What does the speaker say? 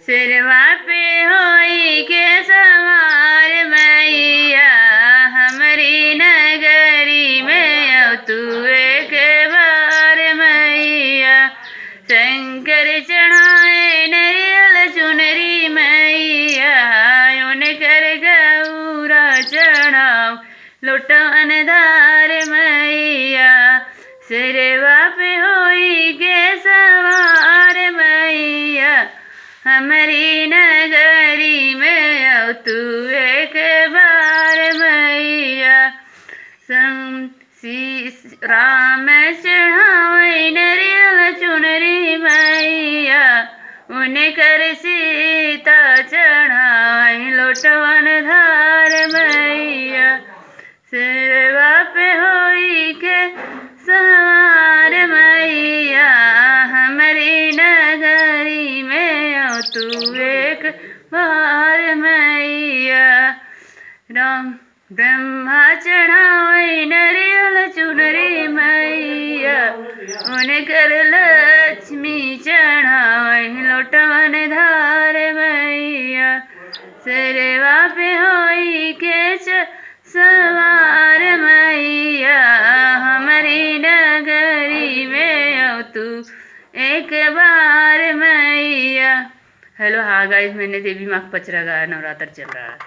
सिरवा पे होई के सवार मैया हमारी नगरी में अब तू एक बार मैया। शंकर चढ़ाए नरियल चुनरी मैया उनकर गौरा चढ़ाओ लुटवन धार मैया। सिरवा पे होई के सवार मैया हमारी नगरी में अब तू एक बार मैया। राम चढ़ावे नरियल चुनरी मैया उनकर सीता चढ़ाए लुटवन धार मैया। सिरवा पे होई के सवार मैया हमारी नगरी में अब तू एक बार मैया। राम ब्रह्मा चढ़ावे नरियल चुनरी मैया उनकर लक्ष्मी चढ़ावे लुटवन धार मैया। सिरवा पे होई के सवार मैया हमारी नगरी में अब तू एक बार मैया। हेलो हाँ गाइस, मैंने देवी माँ का पचरा गाया, नवरात्र चल रहा है।